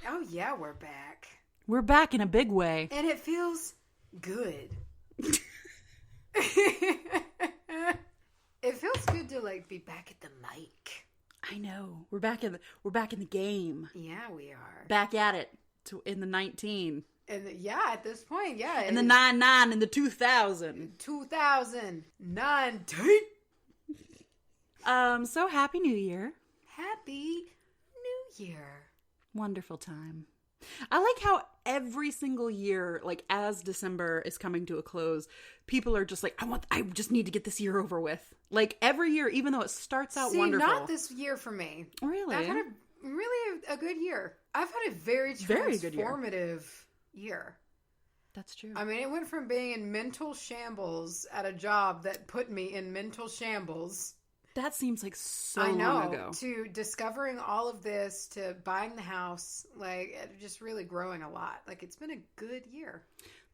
back. Oh, yeah, we're back. We're back in a big way. And it feels good. It feels good to, like, be back at the mic. I know. We're back in the game. Yeah, we are. Back at it in the 19. And yeah, at this point, yeah. In the 99, in the 2000. 2019. So happy New Year. Happy New Year. Wonderful time. I like how every single year, like as December is coming to a close, people are just like, I just need to get this year over with. Like every year, even though it starts out wonderful. Not this year for me. Really? I've had a good year. I've had a very transformative year. That's true. I mean, it went from being in mental shambles at a job that put me in mental shambles. That seems like so long ago. To discovering all of this, to buying the house, like just really growing a lot. Like it's been a good year.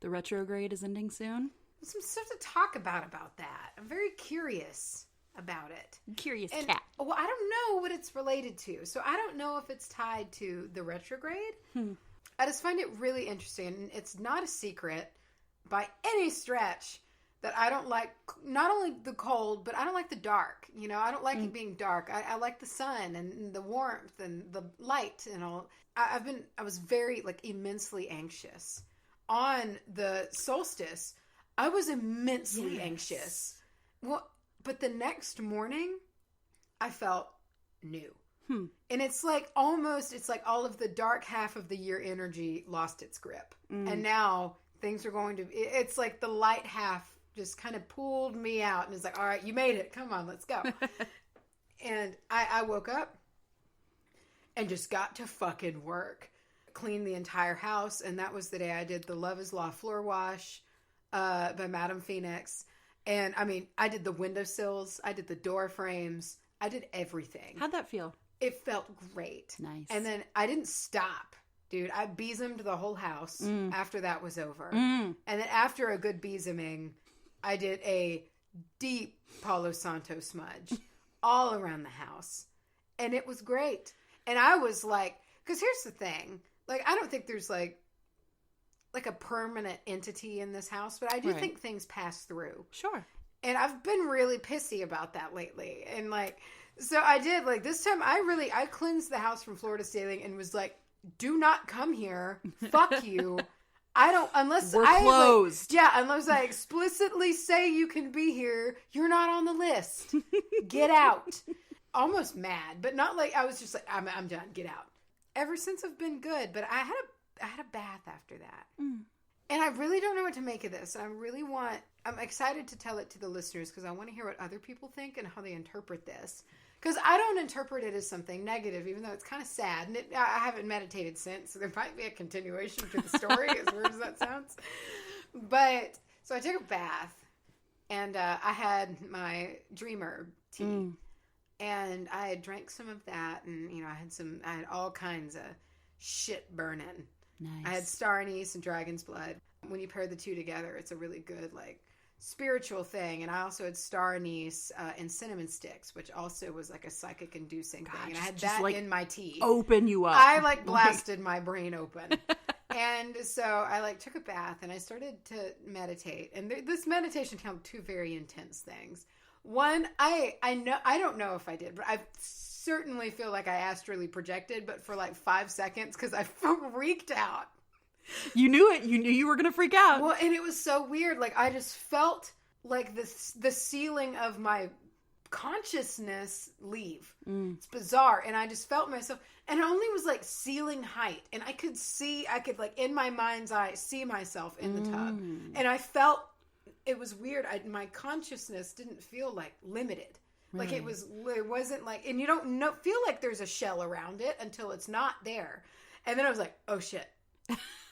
The retrograde is ending soon. Some stuff to talk about that. I'm very curious about it. Curious cat. Well, I don't know what it's related to. So I don't know if it's tied to the retrograde. I just find it really interesting. And it's not a secret by any stretch that I don't like not only the cold, but I don't like the dark. You know, I don't like it being dark. I like the sun and the warmth and the light and all. I was very like immensely anxious. On the solstice, I was immensely anxious. Well, but the next morning, I felt new. And it's like all of the dark half of the year energy lost its grip. And now things are going to, it's like the light half just kind of pulled me out and it's like, all right, you made it. Come on, let's go. And I woke up and just got to fucking work. Cleaned the entire house. And that was the day I did the Love is Law floor wash by Madame Phoenix. And I mean, I did the windowsills. I did the door frames. I did everything. How'd that feel? It felt great. Nice. And then I didn't stop. Dude, I besomed the whole house after that was over. And then after a good besaming, I did a deep Palo Santo smudge all around the house. And it was great. And I was like, because here's the thing. Like, I don't think there's like a permanent entity in this house, but I do think things pass through. Sure. And I've been really pissy about that lately. And like, so I did like this time I cleansed the house from floor to ceiling and was like, do not come here. Fuck you. I don't, unless we're closed. Unless I explicitly say you can be here, you're not on the list. Get out. Almost mad, but not like, I was just like, I'm done. Get out. Ever since I've been good, but I had a bath after that. And I really don't know what to make of this. I'm excited to tell it to the listeners because I want to hear what other people think and how they interpret this. Because I don't interpret it as something negative, even though it's kind of sad. And I haven't meditated since, so there might be a continuation to the story, as weird as that sounds. But, so I took a bath, and I had my dreamer tea. And I had drank some of that, and, you know, I had all kinds of shit burning. Nice. I had star anise and dragon's blood. When you pair the two together, it's a really good, like, spiritual thing. And I also had star anise and cinnamon sticks, which also was like a psychic inducing thing. And I had that like in my tea. Open you up. I like blasted my brain open. And so I like took a bath and I started to meditate. And this meditation held two very intense things. One, I don't know if I did, but I certainly feel like I astrally projected, but for like 5 seconds because I freaked out. You knew it. You knew you were going to freak out. Well, and it was so weird. Like, I just felt like the ceiling of my consciousness leave. It's bizarre. And I just felt myself, and it only was like ceiling height. And I could like in my mind's eye, see myself in the tub. And I felt, it was weird. My consciousness didn't feel like limited. Like it wasn't like, and you don't feel like there's a shell around it until it's not there. And then I was like, oh shit.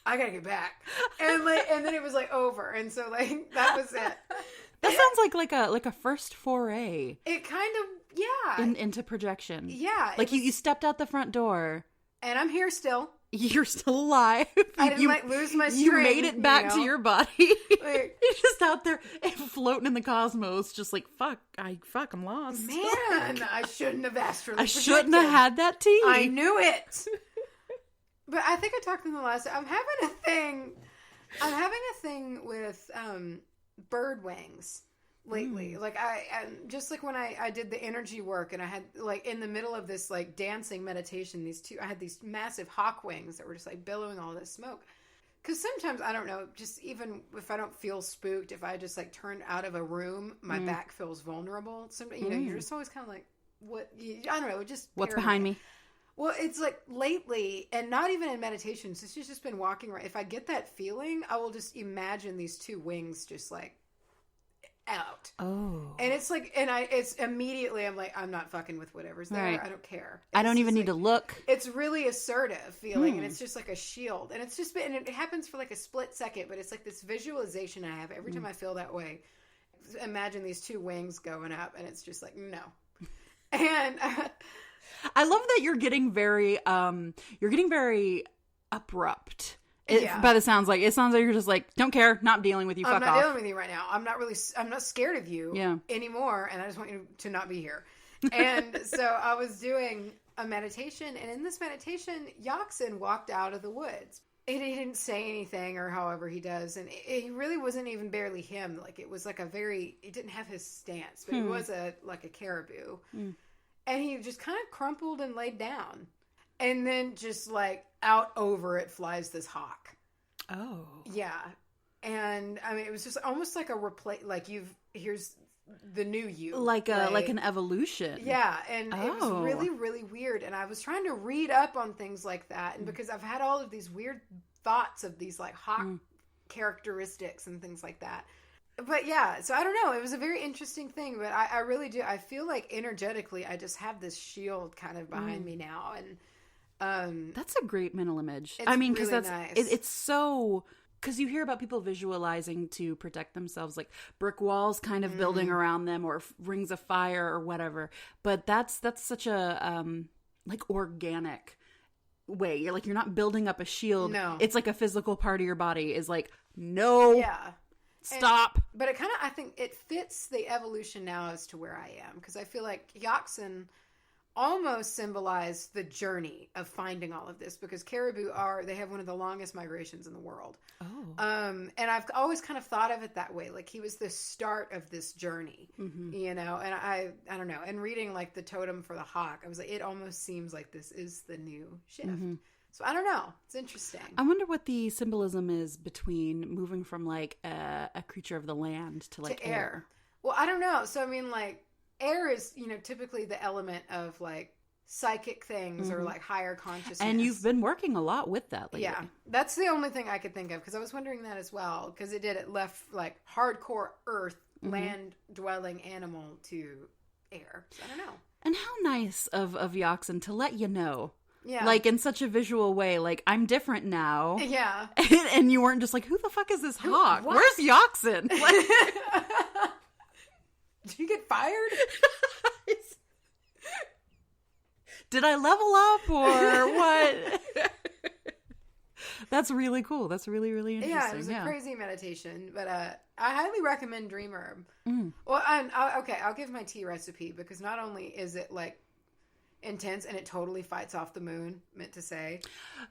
I gotta get back, and then it was like over, and so like that was it. That sounds like a first foray. It kind of into projection. Yeah, like you stepped out the front door, and I'm here still. You're still alive. I didn't lose my string. You made it back to your body. You're just out there floating in the cosmos, just like fuck, I'm lost. Man, I shouldn't have astrally projected. I shouldn't have had that tea. I knew it. But I think I talked in the last. I'm having a thing with bird wings lately. Like I just like when I did the energy work and I had like in the middle of this like dancing meditation, I had these massive hawk wings that were just like billowing all this smoke. Because sometimes, I don't know, just even if I don't feel spooked, if I just like turn out of a room, my back feels vulnerable. Sometimes, you know, you're just always kind of like, I don't know, just what's paranoid. behind me? Well, it's like lately, and not even in meditations, it's just been walking around. If I get that feeling, I will just imagine these two wings just like out. Oh. And it's like, it's immediately, I'm like, I'm not fucking with whatever's there. Right. I don't care. I don't even need to look. It's really assertive feeling, and it's just like a shield. And it's just been, and it happens for like a split second, but it's like this visualization I have every time I feel that way. Imagine these two wings going up, and it's just like, no. And I love that you're getting very abrupt. By the sounds like it sounds like you're just like, don't care, not dealing with you. Fuck off. I'm not dealing with you right now. I'm not scared of you anymore, and I just want you to not be here. And so I was doing a meditation, and in this meditation, Yaxin walked out of the woods. He didn't say anything, or however he does, and it really wasn't even barely him. Like it was like it didn't have his stance, but it was like a caribou, and he just kind of crumpled and laid down. And then just like out over it flies this hawk. Oh. Yeah. And I mean, it was just almost like a like here's the new you. Like an evolution. Yeah. And it was really, really weird. And I was trying to read up on things like that. And because I've had all of these weird thoughts of these like hawk characteristics and things like that. But yeah, so I don't know. It was a very interesting thing, but I really do. I feel like energetically, I just have this shield kind of behind me now. And that's a great mental image. I mean, because really nice. It's so, because you hear about people visualizing to protect themselves, like brick walls kind of building around them, or rings of fire or whatever. But that's such a like organic way. You're not building up a shield. No, it's like a physical part of your body is like, no, stop. But it kind of, I think it fits the evolution now as to where I am, because I feel like Yaxin almost symbolize the journey of finding all of this, because caribou they have one of the longest migrations in the world. And I've always kind of thought of it that way, like he was the start of this journey, you know. And I don't know, and reading like the totem for the hawk, I was like, it almost seems like this is the new shift. So I don't know, it's interesting. I wonder what the symbolism is between moving from like a creature of the land to like air. Well, I don't know. So I mean, like, air is, you know, typically the element of like psychic things or like higher consciousness. And you've been working a lot with that lately. Yeah. That's the only thing I could think of, because I was wondering that as well, because it left like hardcore earth, land dwelling animal to air. So I don't know. And how nice of Yaxin to let you know. Yeah. Like in such a visual way, like, I'm different now. Yeah. And you weren't just like, who the fuck is this hawk? What? Where's Yaxin? Like, did you get fired? Did I level up or what? That's really cool. That's really, really interesting. Yeah, it was a crazy meditation. But I highly recommend Dream Herb. Well, I'll give my tea recipe, because not only is it like intense and it totally fights off the moon, meant to say.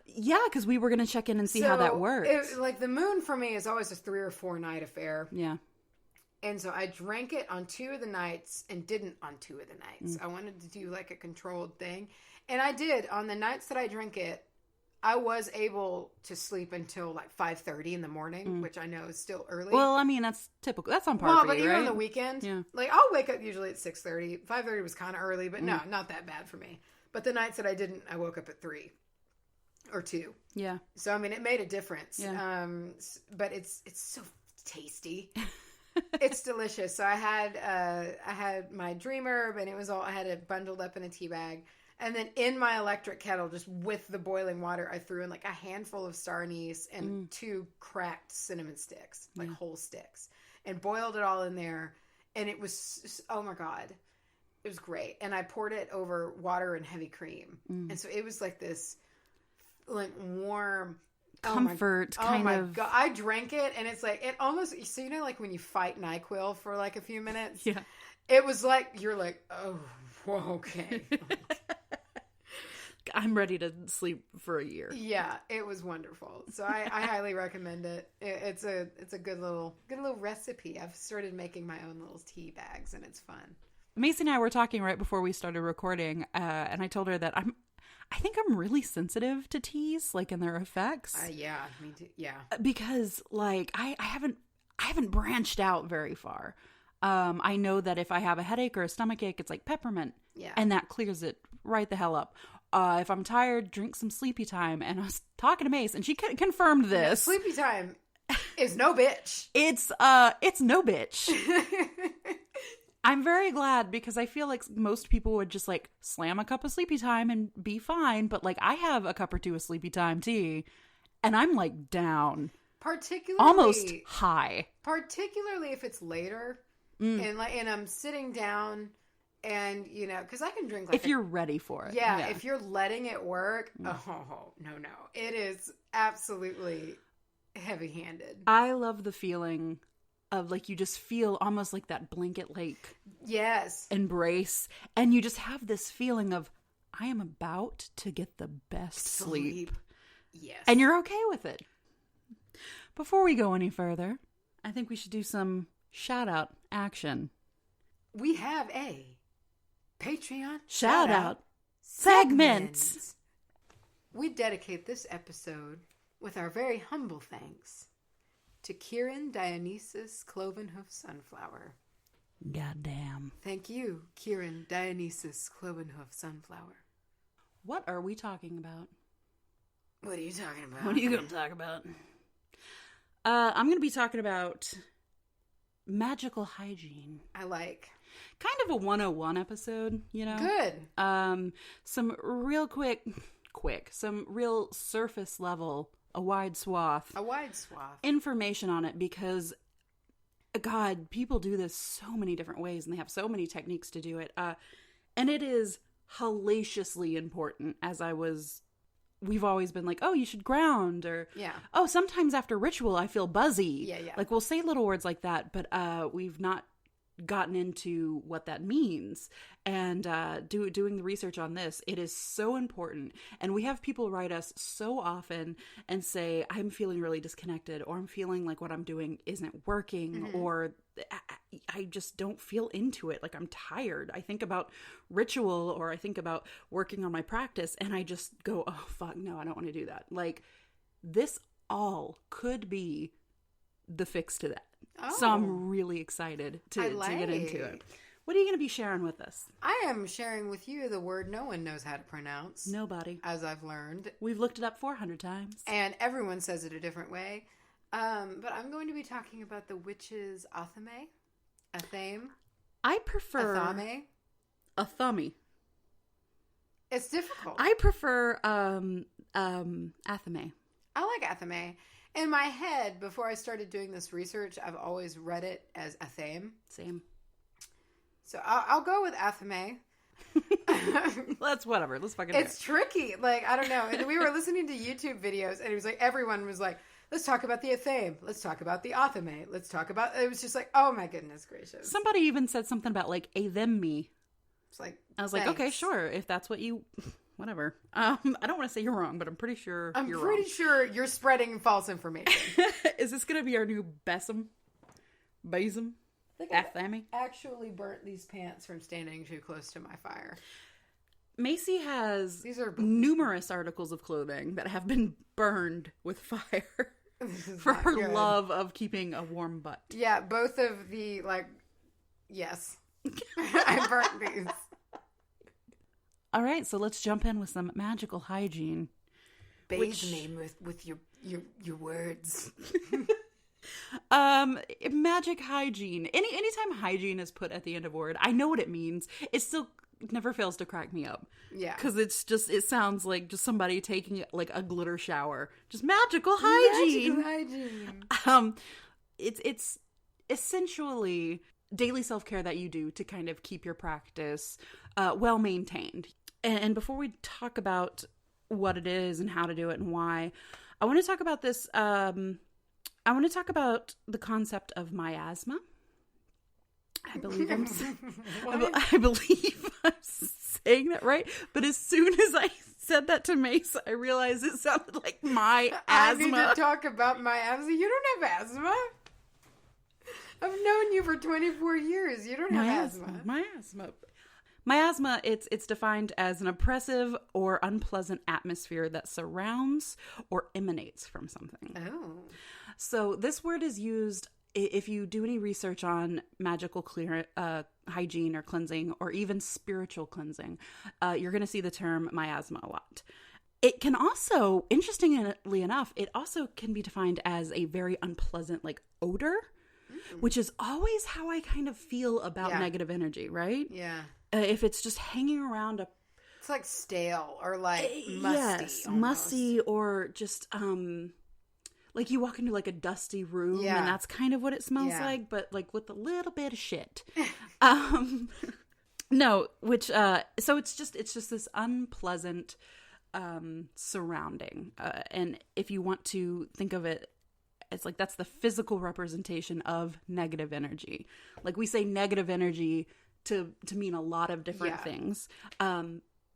Yeah, because we were going to check in and see how that works. Like the moon for me is always a 3 or 4 night affair. Yeah. And so I drank it on 2 of the nights and didn't on 2 of the nights. I wanted to do like a controlled thing. And I did. On the nights that I drank it, I was able to sleep until like 5:30 in the morning, which I know is still early. Well, I mean, that's typical. That's on par for but you, even right? on the weekend, yeah. Like I'll wake up usually at 6:30. 5:30 was kind of early, but no, not that bad for me. But the nights that I didn't, I woke up at 3 or 2. Yeah. So I mean, it made a difference. Yeah. But it's so tasty. It's delicious. So I had my Dream Herb, and I had it bundled up in a tea bag. And then in my electric kettle, just with the boiling water, I threw in like a handful of star anise and 2 cracked cinnamon sticks, like whole sticks, and boiled it all in there. And it was, oh my God, it was great. And I poured it over water and heavy cream. And so it was like this like warm comfort kind of. God. I drank it, and it's like, it almost, so you know, like when you fight NyQuil for like a few minutes? Yeah. It was like, you're like, oh, okay. I'm ready to sleep for a year. Yeah, it was wonderful. So I highly recommend it. It's a good little recipe. I've started making my own little tea bags, and it's fun. Macy and I were talking right before we started recording, and I told her that I think I'm really sensitive to teas, like, and their effects. Yeah, me too. Yeah, because like I haven't branched out very far. I know that if I have a headache or a stomachache, it's like peppermint, and that clears it right the hell up. If I'm tired, drink some Sleepy Time. And I was talking to Mace, and she confirmed this. Yeah, Sleepy Time is no bitch. It's no bitch. I'm very glad, because I feel like most people would just like slam a cup of Sleepy Time and be fine. But like, I have a cup or two of Sleepy Time tea, and I'm like down, particularly almost high. Particularly if it's later, and I'm sitting down, and you know, because I can drink like if you're ready for it. Yeah, if you're letting it work. Oh no, it is absolutely heavy-handed. I love the feeling of like, you just feel almost like that blanket like embrace, and you just have this feeling of, I am about to get the best sleep. Yes. And you're okay with it. Before we go any further, I think we should do some shout out action. We have a Patreon shout out segment. We dedicate this episode with our very humble thanks to Kieran Dionysus Clovenhoof Sunflower. Goddamn. Thank you, Kieran Dionysus Clovenhoof Sunflower. What are we talking about? What are you talking about? What are you going to talk about? I'm going to be talking about magical hygiene. I like. Kind of a 101 episode, you know? Good. Some real some real surface level, a wide swath information on it, because God, people do this so many different ways, and they have so many techniques to do it. And it is hellaciously important, we've always been like, oh, you should ground, or oh, sometimes after ritual I feel buzzy. Yeah. Like, we'll say little words like that, but we've not gotten into what that means. And doing the research on this, it is so important. And we have people write us so often and say, I'm feeling really disconnected, or I'm feeling like what I'm doing isn't working, or I just don't feel into it. Like, I'm tired. I think about ritual, or I think about working on my practice, and I just go, oh fuck, no, I don't want to do that. Like, this all could be the fix to that. Oh. So I'm really excited to get into it. What are you going to be sharing with us? I am sharing with you the word no one knows how to pronounce. Nobody. As I've learned. We've looked it up 400 times. And everyone says it a different way. But I'm going to be talking about the witches Athame. Athame. I prefer... Athame. Athame. It's difficult. I prefer Athame. I like Athame. In my head, before I started doing this research, I've always read it as Athame. Same. So I'll go with Athame. That's whatever. Let's fucking It's tricky. Like, I don't know. And we were listening to YouTube videos, and it was like, everyone was like, let's talk about the Athame. Let's talk about the Athame. Let's talk about... It was just like, oh my goodness gracious. Somebody even said something about like a them me. It's like, I was like, okay, sure. If that's what you... Whatever. I don't want to say you're wrong, but I'm pretty sure you're wrong. I'm pretty sure you're spreading false information. Is this going to be our new Besom? Athame? I actually burnt these pants from standing too close to my fire. Macy has numerous articles of clothing that have been burned with fire for her love of keeping a warm butt. Yeah, both of the, yes. I burnt these. All right, so let's jump in with some magical hygiene. Bathe me with your words. Magic hygiene. Anytime hygiene is put at the end of a word, I know what it means. It still never fails to crack me up. Yeah. Because it sounds like just somebody taking like a glitter shower. Just magical hygiene. Magical hygiene. It's essentially daily self-care that you do to kind of keep your practice well maintained. And before we talk about what it is and how to do it and why, I want to talk about this. I want to talk about the concept of miasma. I believe I believe I'm saying that right. But as soon as I said that to Mace, I realized it sounded like my I asthma. need to talk about my asthma. You don't have asthma. I've known you for 24 years. You don't have asthma. My asthma, it's defined as an oppressive or unpleasant atmosphere that surrounds or emanates from something. Oh. So this word is used if you do any research on magical hygiene or cleansing, or even spiritual cleansing, you're going to see the term miasma a lot. It can also, interestingly enough, it also can be defined as a very unpleasant like odor, which is always how I kind of feel about negative energy, right? Yeah. If it's just hanging around it's like stale or like musty. Yes, almost. musty, or just like you walk into like a dusty room and that's kind of what it smells like, but like with a little bit of shit. No, which so it's just this unpleasant surrounding, and if you want to think of it, it's like that's the physical representation of negative energy. Like we say negative energy to mean a lot of different things.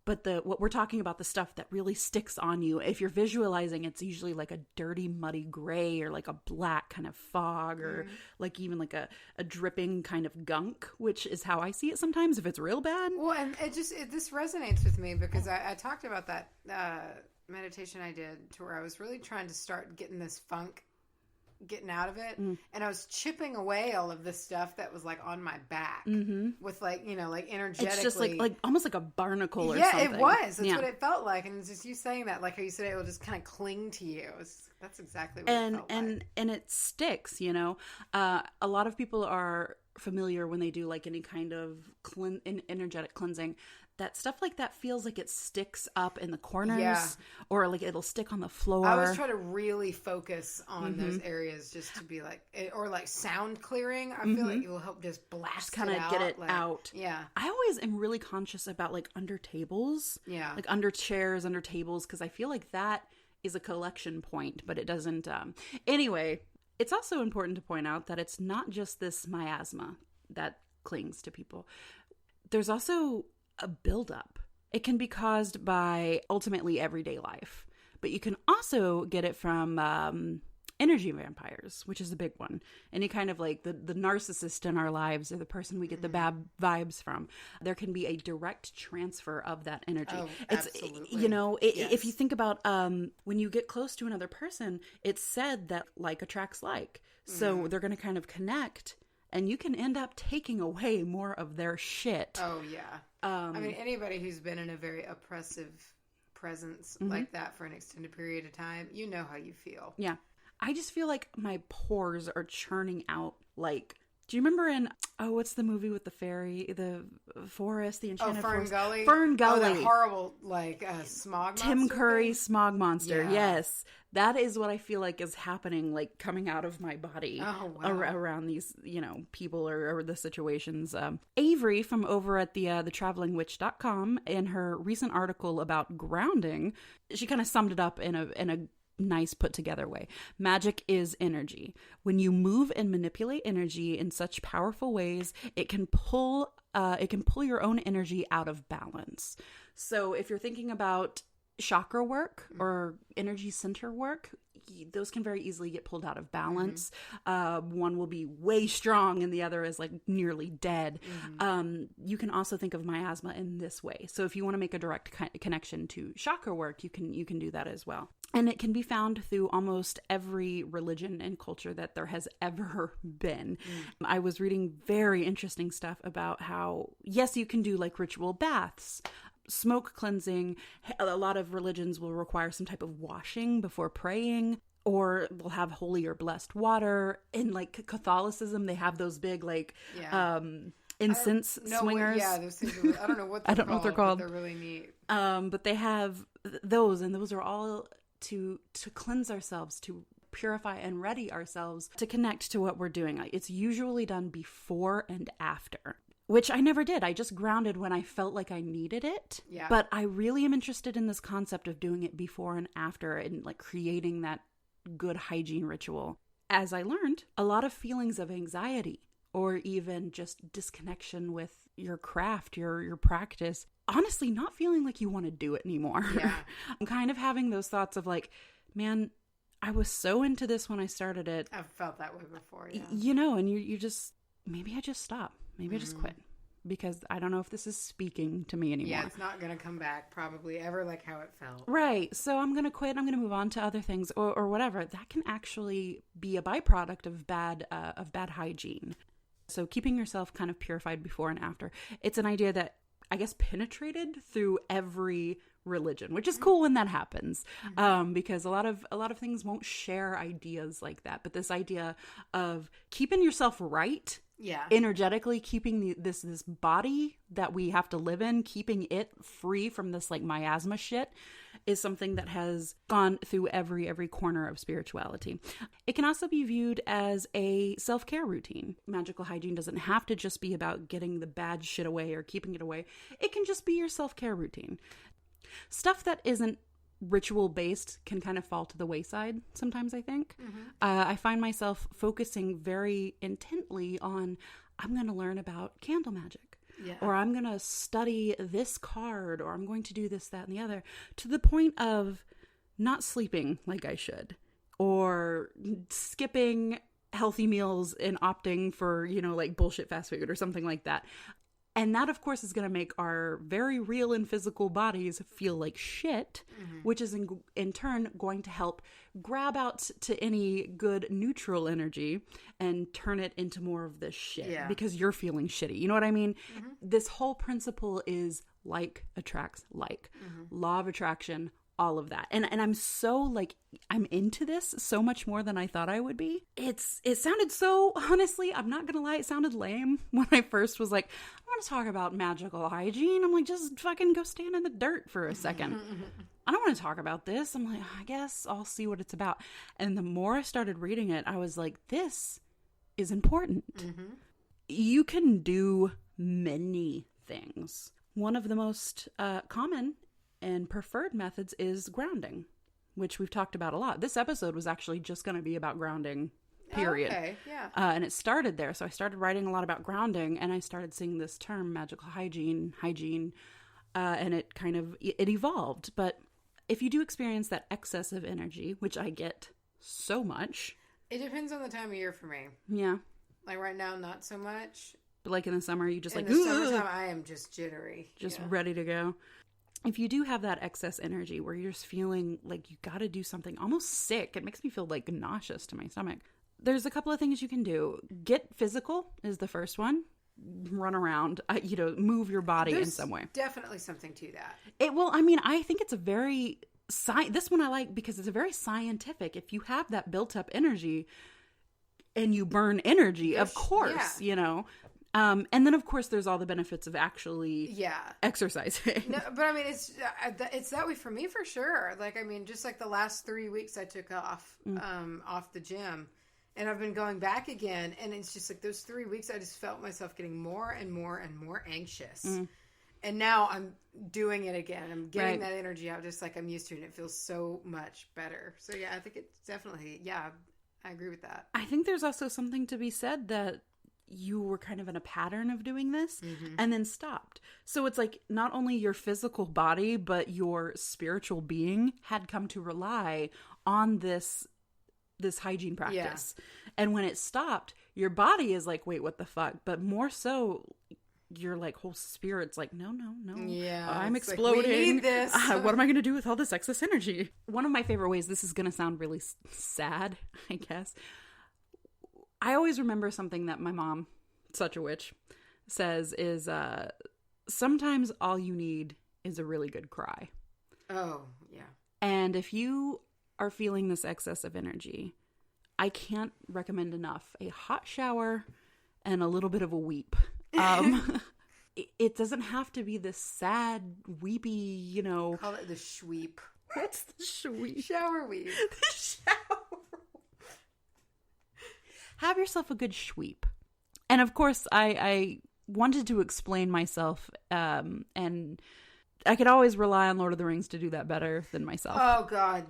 But what we're talking about, the stuff that really sticks on you, if you're visualizing, it's usually like a dirty, muddy gray, or like a black kind of fog, or like even like a dripping kind of gunk, which is how I see it sometimes if it's real bad. Well, and this resonates with me because I talked about that meditation I did to where I was really trying to start getting this funk, getting out of it, and I was chipping away all of this stuff that was like on my back with like, you know, like energetically. It's just like almost like a barnacle or something. Yeah, it was. That's what it felt like, and it's just you saying that, like how you said it will just kind of cling to you. That's exactly what it felt like. And it sticks, you know. A lot of people are familiar when they do like any kind of energetic cleansing, that stuff like that feels like it sticks up in the corners, or like it'll stick on the floor. I always try to really focus on those areas just to be like, or like sound clearing. I feel like it will help just blast kind of get it out. Yeah. I always am really conscious about like under tables, like under chairs, under tables, because I feel like that is a collection point, but it doesn't. Anyway, it's also important to point out that it's not just this miasma that clings to people. There's also a buildup. It can be caused by ultimately everyday life, but you can also get it from energy vampires, which is a big one. Any kind of like the narcissist in our lives, or the person we get the bad vibes from. There can be a direct transfer of that energy. Oh, it's absolutely. You know, if you think about when you get close to another person, it's said that like attracts like. So they're going to kind of connect, and you can end up taking away more of their shit. Oh, yeah. I mean, anybody who's been in a very oppressive presence like that for an extended period of time, you know how you feel. Yeah. I just feel like my pores are churning out like... Do you remember in, what's the movie with the fairy, the forest, the enchanted forest? Gully? Fern Gully. Oh, that horrible, like, smog monster Tim Curry thing? smog monster, yes. That is what I feel like is happening, like, coming out of my body around these, you know, people or the situations. Avery from over at the travelingwitch.com, in her recent article about grounding, she kind of summed it up in a nice put together way. Magic is energy. When you move and manipulate energy in such powerful ways, it can pull your own energy out of balance. So if you're thinking about chakra work or energy center work, those can very easily get pulled out of balance. One will be way strong and the other is like nearly dead. You can also think of miasma in this way. So if you want to make a direct connection to chakra work, you can do that as well. And it can be found through almost every religion and culture that there has ever been. I was reading very interesting stuff about how, yes, you can do like ritual baths, smoke cleansing. A lot of religions will require some type of washing before praying, or they'll have holy or blessed water. In like Catholicism, they have those big like incense swingers. Those things. I don't know what they're called. But they're really neat. But they have those, and those are all to cleanse ourselves, to purify and ready ourselves to connect to what we're doing. It's usually done before and after, which I never did. I just grounded when I felt like I needed it. Yeah. But I really am interested in this concept of doing it before and after, and like creating that good hygiene ritual. As I learned, a lot of feelings of anxiety or even just disconnection with your craft, your practice, honestly not feeling like you want to do it anymore. Yeah. I'm kind of having those thoughts of like, man, I was so into this when I started it. I've felt that way before, yeah. You know, and you just, maybe I just stop. Maybe I just quit. Because I don't know if this is speaking to me anymore. Yeah, it's not going to come back probably ever like how it felt. Right. So I'm going to quit. I'm going to move on to other things or whatever. That can actually be a byproduct of bad hygiene. So keeping yourself kind of purified before and after. It's an idea that I guess penetrated through every religion, which is cool when that happens, because a lot of things won't share ideas like that. But this idea of keeping yourself right, energetically, keeping this body that we have to live in, keeping it free from this like miasma shit, is something that has gone through every corner of spirituality. It can also be viewed as a self-care routine. Magical hygiene doesn't have to just be about getting the bad shit away or keeping it away. It can just be your self-care routine. Stuff that isn't ritual based can kind of fall to the wayside sometimes, I think. I find myself focusing very intently on, I'm going to learn about candle magic. Yeah. Or I'm going to study this card, or I'm going to do this, that, and the other, to the point of not sleeping like I should, or skipping healthy meals and opting for, like bullshit fast food or something like that. And that, of course, is going to make our very real and physical bodies feel like shit, which is in turn going to help grab out to any good neutral energy and turn it into more of this shit because you're feeling shitty. You know what I mean? This whole principle is like attracts like. Law of attraction, all of that. And I'm so like, I'm into this so much more than I thought I would be. It sounded so, honestly, I'm not gonna lie, it sounded lame when I first was like, I want to talk about magical hygiene. I'm like, just fucking go stand in the dirt for a second. I don't want to talk about this. I'm like, I guess I'll see what it's about. And the more I started reading it, I was like, this is important. You can do many things. One of the most common and preferred methods is grounding, which we've talked about a lot. This episode was actually just going to be about grounding, period. Oh, okay, yeah. And it started there. So I started writing a lot about grounding, and I started seeing this term, magical hygiene, and it evolved. But if you do experience that excess of energy, which I get so much. It depends on the time of year for me. Yeah. Like right now, not so much. But like in the summer, you just in the summertime, I am just jittery. Just ready to go. If you do have that excess energy where you're just feeling like you got to do something almost sick, it makes me feel like nauseous to my stomach. There's a couple of things you can do. Get physical is the first one. Run around, move your body in some way. Definitely something to that. I think it's a very, this one I like because it's a very scientific. If you have that built up energy and you burn energy, of course, and then, of course, there's all the benefits of actually exercising. No, but it's that way for me for sure. Like, just like the last 3 weeks I took off the gym, and I've been going back again. And it's just like those 3 weeks, I just felt myself getting more and more and more anxious. And now I'm doing it again. I'm getting that energy out just like I'm used to, and it feels so much better. So, yeah, I think it's definitely, I agree with that. I think there's also something to be said that you were kind of in a pattern of doing this and then stopped. So it's like not only your physical body, but your spiritual being had come to rely on this hygiene practice. And when it stopped, your body is like, wait, what the fuck? But more so, your like whole spirit's like, no. Yeah. I'm exploding. Like, we need this. What am I going to do with all this excess energy? One of my favorite ways, this is going to sound really sad, I guess. I always remember something that my mom, such a witch, says is sometimes all you need is a really good cry. Oh, yeah. And if you are feeling this excess of energy, I can't recommend enough a hot shower and a little bit of a weep. It doesn't have to be this sad, weepy, Call it the shweep. What's the shweep? Shower weep. The shower. Have yourself a good shweep. And of course, I wanted to explain myself, and I could always rely on Lord of the Rings to do that better than myself. Oh, God.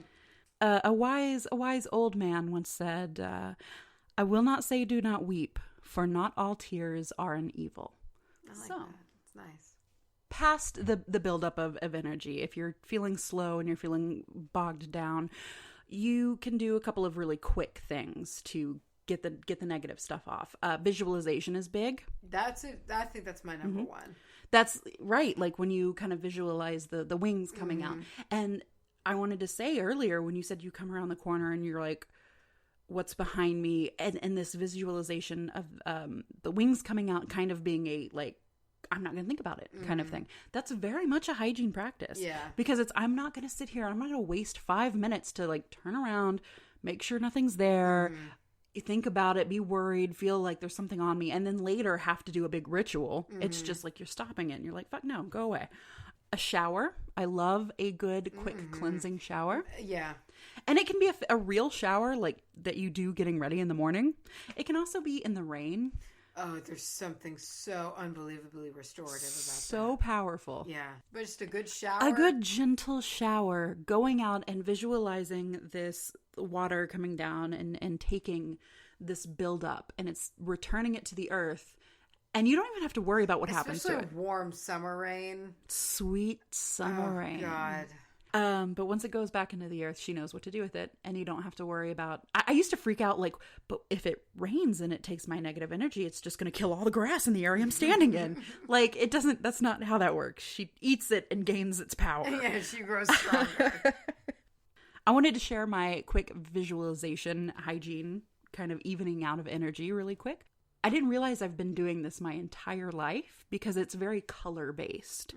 A wise old man once said, I will not say do not weep, for not all tears are an evil. I like that. It's nice. Past the buildup of energy, if you're feeling slow and you're feeling bogged down, you can do a couple of really quick things to get the negative stuff off. Visualization is big. That's it. I think that's my number one. That's right. Like when you kind of visualize the wings coming out. And I wanted to say earlier when you said you come around the corner and you're like, what's behind me? And this visualization of the wings coming out kind of being a like, I'm not going to think about it kind of thing. That's very much a hygiene practice. Yeah. Because I'm not going to sit here. I'm not going to waste 5 minutes to like turn around, make sure nothing's there, think about it, be worried, feel like there's something on me, and then later have to do a big ritual. It's just like you're stopping it and you're like, fuck no, go away. A shower. I love a good, quick cleansing shower. Yeah. And it can be a real shower like that you do getting ready in the morning. It can also be in the rain. Oh, there's something so unbelievably restorative about that. So powerful. Yeah. But just a good shower. A good gentle shower, going out and visualizing this water coming down and taking this buildup and it's returning it to the earth. And you don't even have to worry about what happens to it. Especially warm summer rain. Sweet summer rain. Oh, God. But once it goes back into the earth, she knows what to do with it. And you don't have to worry about... I used to freak out like, but if it rains and it takes my negative energy, it's just going to kill all the grass in the area I'm standing in. Like, it doesn't... That's not how that works. She eats it and gains its power. Yeah, she grows stronger. I wanted to share my quick visualization hygiene, kind of evening out of energy really quick. I didn't realize I've been doing this my entire life because it's very color based.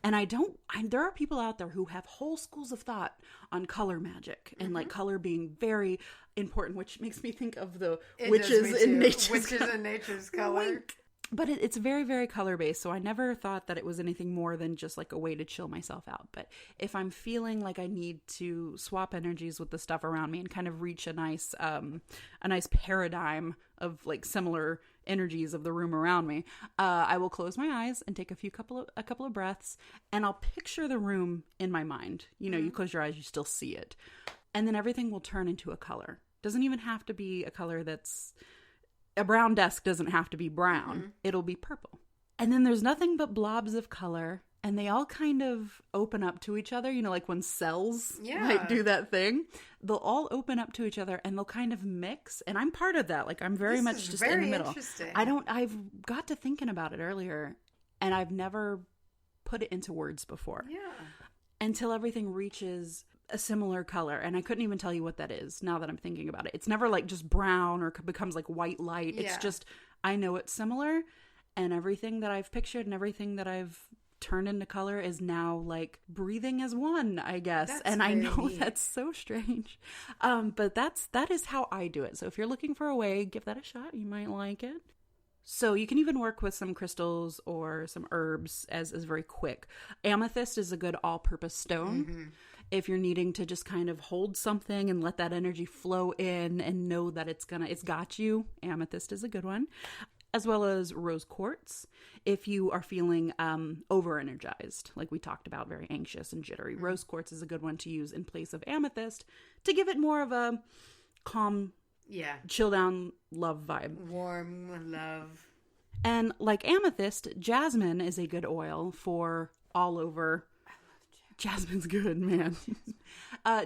And there are people out there who have whole schools of thought on color magic and like color being very important, which makes me think of the witches in nature's color. Wink. But it's very, very color based. So I never thought that it was anything more than just like a way to chill myself out. But if I'm feeling like I need to swap energies with the stuff around me and kind of reach a nice paradigm of like similar energies of the room around me, I will close my eyes and take a couple of breaths, and I'll picture the room in my mind. You know, you close your eyes, you still see it, and then everything will turn into a color. Doesn't even have to be a color that's a brown desk. Doesn't have to be brown. It'll be purple, and then there's nothing but blobs of color. And they all kind of open up to each other. You know, like when cells like do that thing. They'll all open up to each other and they'll kind of mix. And I'm part of that. Like I'm very much just in the middle. I've got to thinking about it earlier. And I've never put it into words before. Yeah. Until everything reaches a similar color. And I couldn't even tell you what that is now that I'm thinking about it. It's never like just brown or becomes like white light. Yeah. It's just, I know it's similar. And everything that I've pictured and everything that I've turned into color is now like breathing as one, I guess. And I know that's so strange. But that is how I do it. So if you're looking for a way, give that a shot. You might like it. So you can even work with some crystals or some herbs as very quick. Amethyst is a good all-purpose stone. If you're needing to just kind of hold something and let that energy flow in and know that it's got you, amethyst is a good one. As well as rose quartz. If you are feeling over-energized, like we talked about, very anxious and jittery, rose quartz is a good one to use in place of amethyst to give it more of a calm, chill down love vibe. Warm love. And like amethyst, jasmine is a good oil for all over. Jasmine's good, man.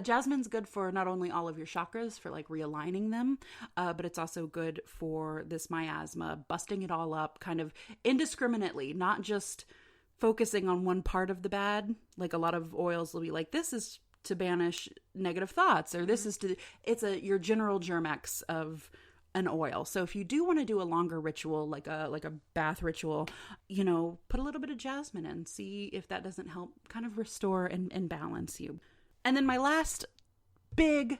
Jasmine's good for not only all of your chakras, for like realigning them, but it's also good for this miasma, busting it all up kind of indiscriminately, not just focusing on one part of the bad. Like a lot of oils will be like, this is to banish negative thoughts, or this is to, your general germex of an oil. So if you do want to do a longer ritual, like a bath ritual, you know, put a little bit of jasmine in, see if that doesn't help kind of restore and balance you. And then my last big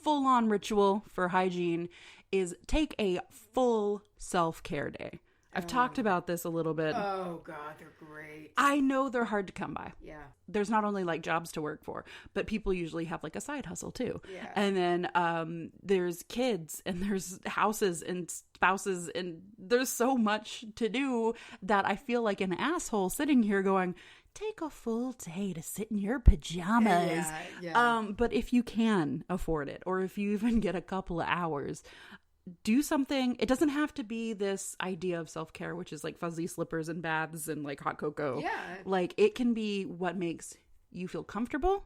full-on ritual for hygiene is take a full self-care day. I've talked about this a little bit. Oh, God, they're great. I know they're hard to come by. Yeah. There's not only like jobs to work for, but people usually have like a side hustle too. Yeah. And then there's kids and there's houses and spouses and there's so much to do that I feel like an asshole sitting here going, take a full day to sit in your pajamas. Yeah. But if you can afford it, or if you even get a couple of hours, do something. It doesn't have to be this idea of self-care, which is like fuzzy slippers and baths and like hot cocoa. Yeah. Like it can be what makes you feel comfortable,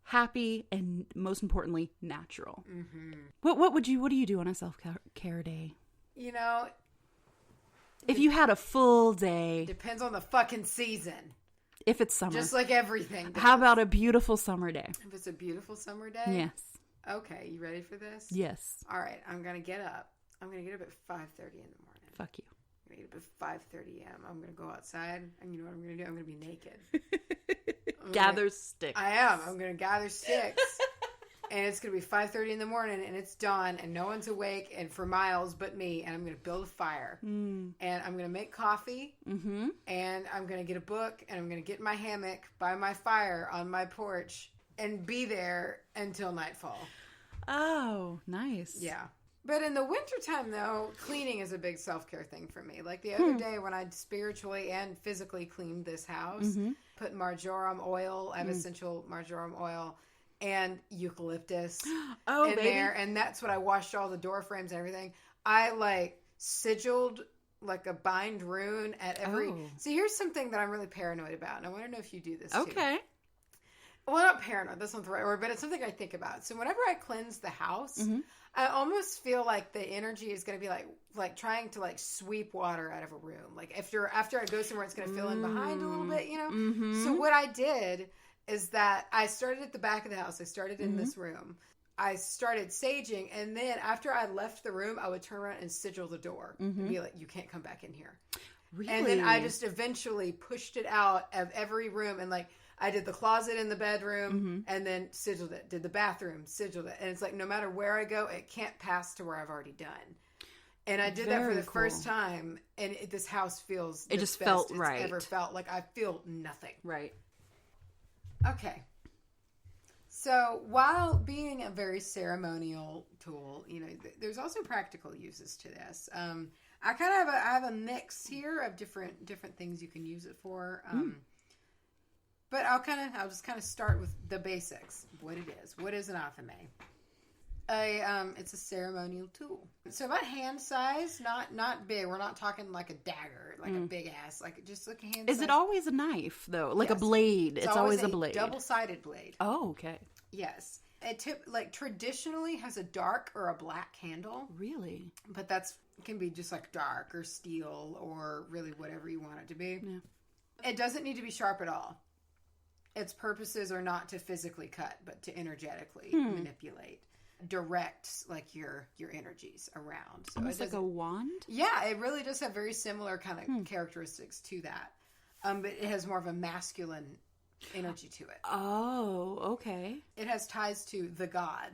happy, and most importantly, natural. Mm-hmm. What do you do on a self-care day? You know, if you had a full day. Depends on the fucking season. If it's summer. Just like everything does. How about a beautiful summer day? If it's a beautiful summer day? Yes. Okay, you ready for this? Yes. All right, I'm going to get up. I'm going to get up at 5:30 in the morning. Fuck you. I'm going to get up at 5:30 a.m. I'm going to go outside, and you know what I'm going to do? I'm going to be naked. Gather sticks. I am. I'm going to gather sticks. And it's going to be 5:30 in the morning, and it's dawn, and no one's awake, and for miles but me, and I'm going to build a fire. And I'm going to make coffee, and I'm going to get a book, and I'm going to get my hammock by my fire on my porch, and be there until nightfall. Oh, nice. Yeah. But in the wintertime, though, cleaning is a big self-care thing for me. Like the other day when I spiritually and physically cleaned this house, put marjoram oil, I have essential marjoram oil, and eucalyptus in there. And that's what I washed all the door frames and everything. I like sigiled like a bind rune at every... See, here's something that I'm really paranoid about. And I want to know if you do this too. Okay. Well, not paranoid. That's not the right word, but it's something I think about. So whenever I cleanse the house, I almost feel like the energy is going to be like trying to like sweep water out of a room. Like after I go somewhere, it's going to fill in behind a little bit, you know? So what I did is that I started at the back of the house. I started in this room. I started saging, and then after I left the room, I would turn around and sigil the door and be like, you can't come back in here. Really? And then I just eventually pushed it out of every room, and like I did the closet in the bedroom and then sigiled it. Did the bathroom, sigiled it. And it's like no matter where I go, it can't pass to where I've already done. And I did that for the first time, and this house feels it just felt it's right. ever felt. Like I feel nothing. Right. Okay. So while being a very ceremonial tool, you know, there's also practical uses to this. I kind of have a mix here of different things you can use it for. But I'll just kind of start with the basics. What it is. What is an Athame? It's a ceremonial tool. So about hand size, not big. We're not talking like a dagger, like a big ass, like just like a hand size. Is it always a knife though? Like a blade? It's always a blade. Double-sided blade. Oh, okay. Yes. It traditionally has a dark or a black handle. Really? But can be just like dark or steel or really whatever you want it to be. Yeah. It doesn't need to be sharp at all. Its purposes are not to physically cut, but to energetically manipulate, direct like your energies around. So almost like a wand? Yeah, it really does have very similar kind of characteristics to that. But it has more of a masculine energy to it. Oh, okay. It has ties to the god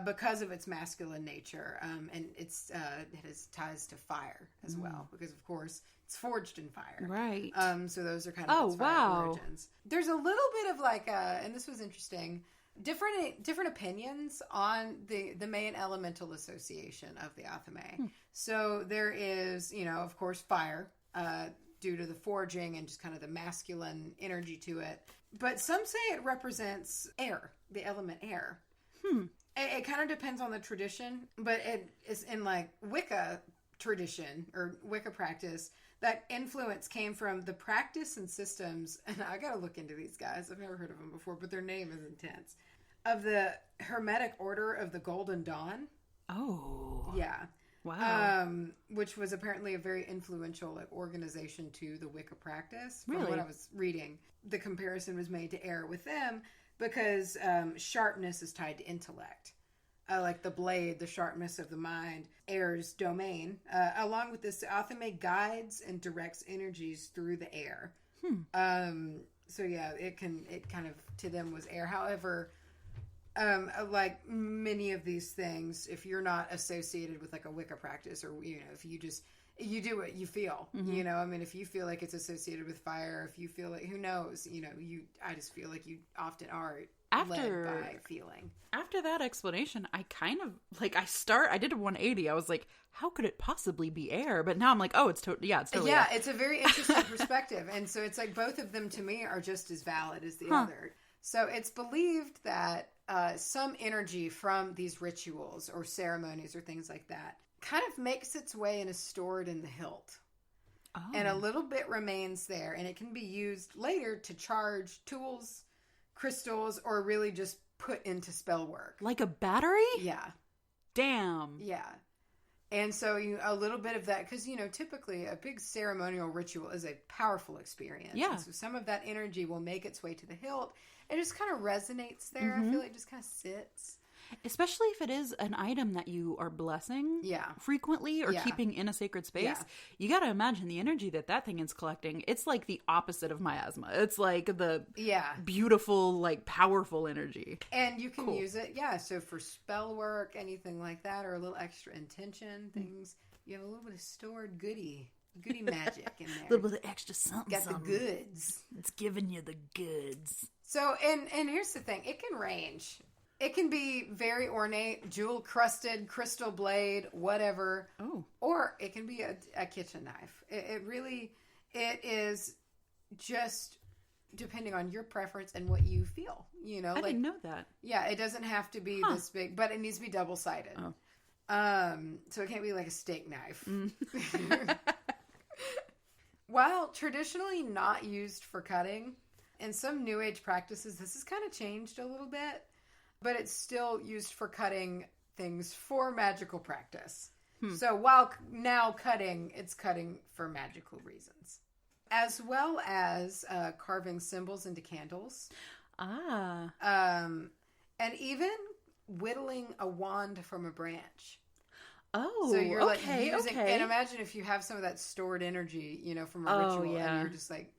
because of its masculine nature, and it has ties to fire as well because, of course, it's forged in fire. Right. So those are kind of its fire origins. There's a little bit of like, and this was interesting, different opinions on the main elemental association of the Athame. So there is, you know, of course, fire. Due to the forging and just kind of the masculine energy to it. But some say it represents air, the element air. It kind of depends on the tradition, but it is in like Wicca tradition or Wicca practice, that influence came from the practice and systems, and I gotta look into these guys, I've never heard of them before, but their name is intense, of the Hermetic Order of the Golden Dawn. Oh. Yeah. Wow. Which was apparently a very influential organization to the Wicca practice. From really? What I was reading, the comparison was made to air with them because sharpness is tied to intellect. Like the blade, the sharpness of the mind, air's domain. Along with this, Athame guides and directs energies through the air. So yeah, it kind of to them was air. However, like many of these things, if you're not associated with like a Wicca practice, or you know, if you do what you feel, you know, I mean, if you feel like it's associated with fire, if you feel like, who knows, you know, I just feel like you often are led by feeling. After that explanation, I kind of like I did a 180. I was like, how could it possibly be air? But now I'm like, oh, it's totally air. It's a very interesting perspective, and so it's like both of them to me are just as valid as the other. So it's believed that some energy from these rituals or ceremonies or things like that kind of makes its way and is stored in the hilt. Oh. And a little bit remains there, and it can be used later to charge tools, crystals, or really just put into spell work. Like a battery? Yeah. Damn. Yeah. And so a little bit of that, because, typically a big ceremonial ritual is a powerful experience. Yeah. And so some of that energy will make its way to the hilt. It just kind of resonates there. I feel like it just kind of sits. Especially if it is an item that you are blessing frequently or keeping in a sacred space. Yeah. You got to imagine the energy that thing is collecting. It's like the opposite of miasma. It's like the beautiful, like powerful energy. And you can use it, so for spell work, anything like that, or a little extra intention, things. You have a little bit of stored goody magic in there. A little bit of extra something. Got the goods. It's giving you the goods. So, and here's the thing. It can range. It can be very ornate, jewel-crusted, crystal blade, whatever. Oh. Or it can be a kitchen knife. It is just depending on your preference and what you feel. I didn't know that. Yeah, it doesn't have to be this big, but it needs to be double-sided. Oh. So it can't be like a steak knife. While traditionally not used for cutting, in some New Age practices, this has kind of changed a little bit. But it's still used for cutting things for magical practice. So while now cutting, it's cutting for magical reasons. As well as carving symbols into candles. And even whittling a wand from a branch. Oh, so you're like using, and imagine if you have some of that stored energy, from a ritual, and you're just like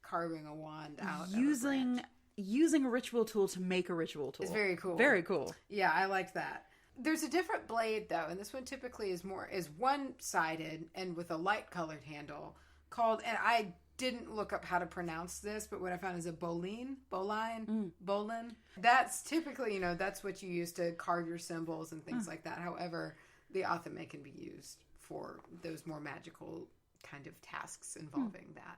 carving a wand out of a branch. Using a ritual tool to make a ritual tool. It's very cool. Very cool. Yeah, I like that. There's a different blade, though, and this one typically is one-sided and with a light-colored handle called, and I didn't look up how to pronounce this, but what I found is a bolin. That's typically, that's what you use to carve your symbols and things like that. However, the Athame can be used for those more magical kind of tasks involving that.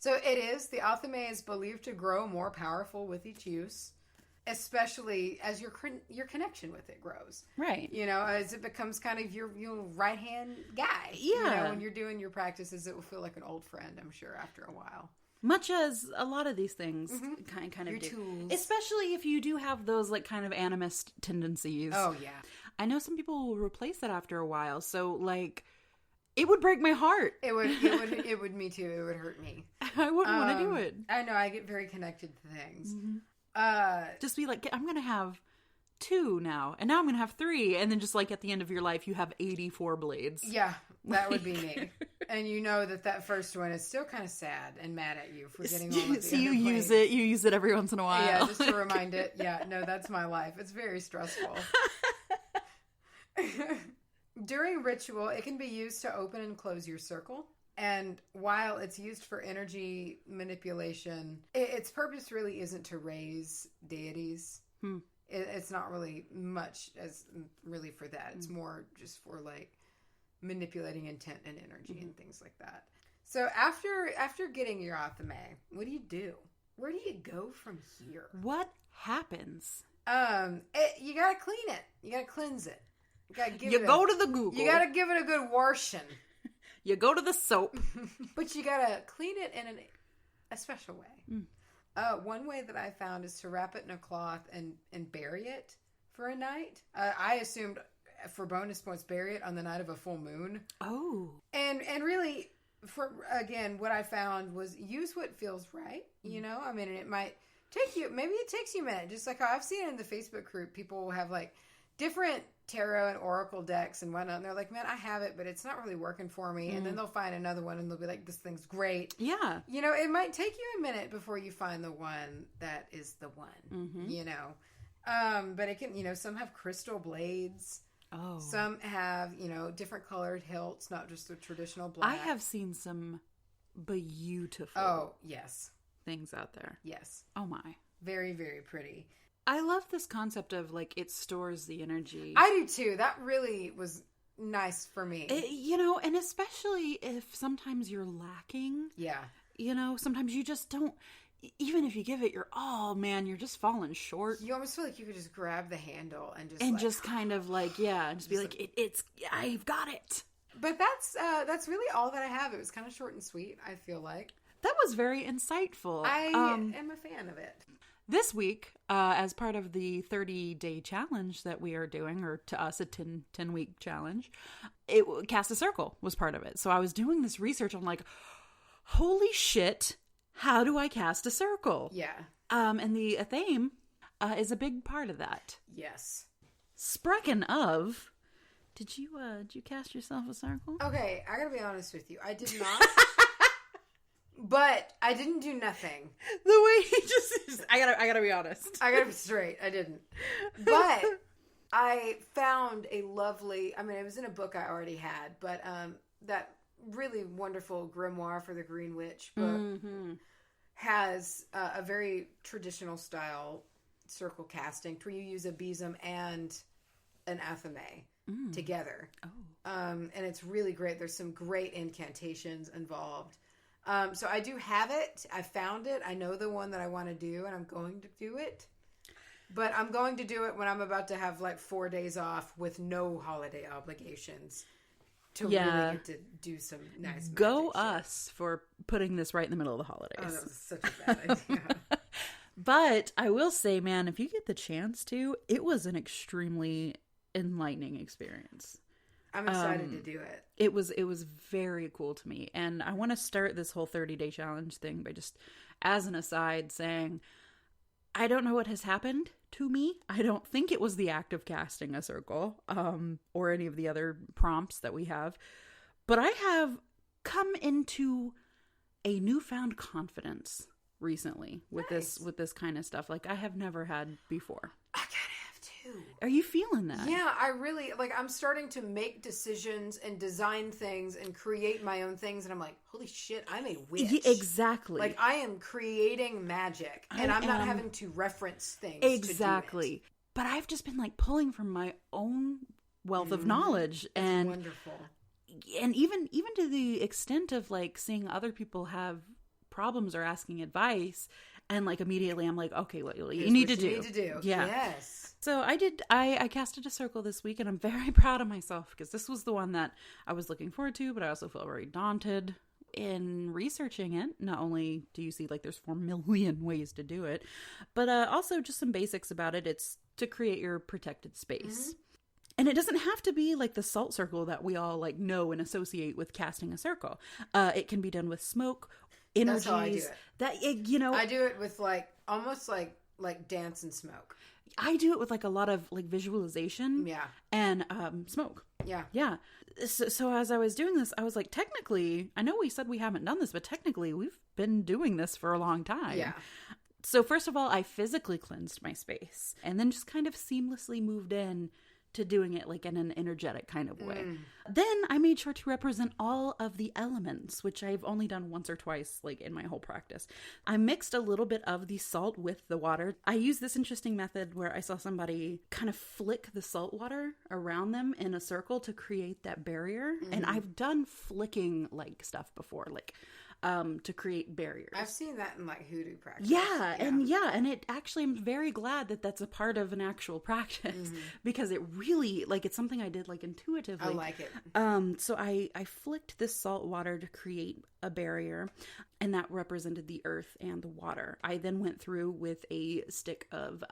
So the Athame is believed to grow more powerful with each use, especially as your connection with it grows. Right. As it becomes kind of your right-hand guy. Yeah. When you're doing your practices, it will feel like an old friend, I'm sure, after a while. Much as a lot of these things kind of your do. Tools. Especially if you do have those like kind of animist tendencies. Oh, yeah. I know some people will replace that after a while, so like... It would break my heart. It would me too. It would hurt me. I wouldn't want to do it. I know. I get very connected to things. Just be like, I'm going to have 2 now. And now I'm going to have 3. And then just like at the end of your life, you have 84 blades. Yeah, that would be me. And that first one is still kind of sad and mad at you for getting all of the So other you blades. use it every once in a while. Yeah, just to remind it. Yeah, no, that's my life. It's very stressful. During ritual, it can be used to open and close your circle. And while it's used for energy manipulation, its purpose really isn't to raise deities. It's not really much as really for that. It's more just for like manipulating intent and energy and things like that. So after getting your Athame, what do? Where do you go from here? What happens? You gotta clean it. You gotta cleanse it. You go to the Google. You gotta give it a good washing. You go to the soap. But you gotta clean it in a special way. One way that I found is to wrap it in a cloth and bury it for a night. I assumed for bonus points, bury it on the night of a full moon. Oh. And really, what I found was use what feels right. I mean, it might take you, maybe it takes you a minute. Just like how I've seen in the Facebook group, people will have like different tarot and oracle decks and whatnot, and they're like, man, I have it, but it's not really working for me. And then they'll find another one and they'll be like, this thing's great. Yeah. It might take you a minute before you find the one that is the one, but it can, some have crystal blades. Oh. Some have, different colored hilts, not just the traditional black. I have seen some beautiful things out there. Yes. Oh my. Very, very pretty. I love this concept of like it stores the energy. I do too. That really was nice for me. And especially if sometimes you're lacking. Yeah. Sometimes you just don't. even if you give it your all, man, you're just falling short. You almost feel like you could just grab the handle and just kind of like, just be like, I've got it. But that's really all that I have. It was kind of short and sweet, I feel like. That was very insightful. I am a fan of it. This week, as part of the 30-day challenge that we are doing, or to us a 10-week challenge, Cast a Circle was part of it. So I was doing this research. I'm like, holy shit, how do I cast a circle? Yeah. And the Athame is a big part of that. Yes. Speaking of, did you cast yourself a circle? Okay, I gotta be honest with you. I did not. But I didn't do nothing. The way he just I gotta be honest. I gotta be straight. I didn't. But I found a lovely, I mean, it was in a book I already had, but that really wonderful Grimoire for the Green Witch book has a very traditional style circle casting where you use a besom and an Athame together. And it's really great. There's some great incantations involved. So I do have it. I found it. I know the one that I want to do, and I'm going to do it. But I'm going to do it when I'm about to have like 4 days off with no holiday obligations to really get to do some nice magic. Go us for putting this right in the middle of the holidays. Oh, that was such a bad idea. But I will say, man, if you get the chance to, it was an extremely enlightening experience. I'm excited to do it. It was very cool to me. And I want to start this whole 30-day challenge thing by just, as an aside, saying, I don't know what has happened to me. I don't think it was the act of casting a circle, or any of the other prompts that we have. But I have come into a newfound confidence recently with this kind of stuff. Like I have never had before. I kind of have too. Are you feeling that? Yeah, I really, like, I'm starting to make decisions and design things and create my own things. And I'm like, holy shit, I'm a witch. Yeah, exactly. Like, I am creating magic. And I'm not having to reference things exactly. to do it. But I've just been, like, pulling from my own wealth of knowledge. And it's wonderful. And even to the extent of, like, seeing other people have problems or asking advice. And, like, immediately I'm like, okay, what you need to do. Yeah. Yes. So I casted a circle this week, and I'm very proud of myself because this was the one that I was looking forward to, but I also felt very daunted in researching it. Not only do you see, like, there's 4 million ways to do it, but also just some basics about it. It's to create your protected space. And it doesn't have to be like the salt circle that we all, like, know and associate with casting a circle. It can be done with smoke, energies. That's how I do it. I do it with, like, almost like dance and smoke. I do it with, like, a lot of, like, visualization. Yeah. And smoke. Yeah. Yeah. So as I was doing this, I was like, technically, I know we said we haven't done this, but technically we've been doing this for a long time. Yeah. So first of all, I physically cleansed my space and then just kind of seamlessly moved in to doing it, like, in an energetic kind of way. Then I made sure to represent all of the elements, which I've only done once or twice, like, in my whole practice. I mixed a little bit of the salt with the water. I used this interesting method where I saw somebody kind of flick the salt water around them in a circle to create that barrier. And I've done flicking, like, stuff before, like, to create barriers. I've seen that in, like, hoodoo practice. Yeah. And it actually, I'm very glad that that's a part of an actual practice because it really, like, it's something I did, like, intuitively. I like it. So I flicked this salt water to create a barrier, and that represented the earth and the water. I then went through with a stick of